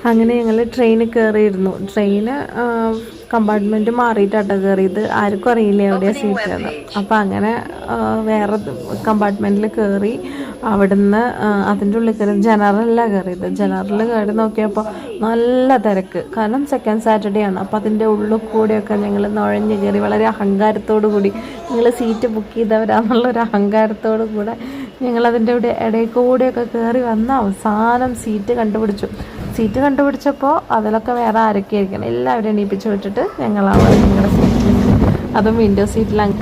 അങ്ങനെ ഞങ്ങൾ ട്രെയിനിൽ കയറിയിരുന്നു. ട്രെയിന് കമ്പാർട്ട്മെൻറ്റ് മാറിയിട്ടാട്ടോ കയറിയത്. ആർക്കും അറിയില്ല എവിടെയാണ് സീറ്റാണ്. അപ്പോൾ അങ്ങനെ വേറെ കമ്പാർട്ട്മെൻറ്റിൽ കയറി. അവിടുന്ന് അതിൻ്റെ ഉള്ളിൽ കയറി ജനറലിലാണ് കയറിയത്. ജനറലിൽ കയറി നോക്കിയപ്പോൾ നല്ല തിരക്ക്. കാരണം സെക്കൻഡ് സാറ്റർഡേ ആണ്. അപ്പോൾ അതിൻ്റെ ഉള്ളിൽ കൂടെയൊക്കെ ഞങ്ങൾ നുഴഞ്ഞ് കയറി. വളരെ അഹങ്കാരത്തോടു കൂടി ഞങ്ങൾ സീറ്റ് ബുക്ക് ചെയ്തവരാന്നുള്ളൊരു അഹങ്കാരത്തോടു കൂടെ ഞങ്ങളതിൻ്റെ ഇടയിൽ കൂടെയൊക്കെ കയറി വന്ന് അവസാനം സീറ്റ് കണ്ടുപിടിച്ചപ്പോൾ അതിലൊക്കെ വേറെ ആരൊക്കെ ആയിരിക്കണം എല്ലാവരും എണീപ്പിച്ച് വിട്ടിട്ട് ഞങ്ങളവിടെ ഞങ്ങളുടെ സീറ്റിൽ, അതും വിൻഡോ സീറ്റിലാണ്.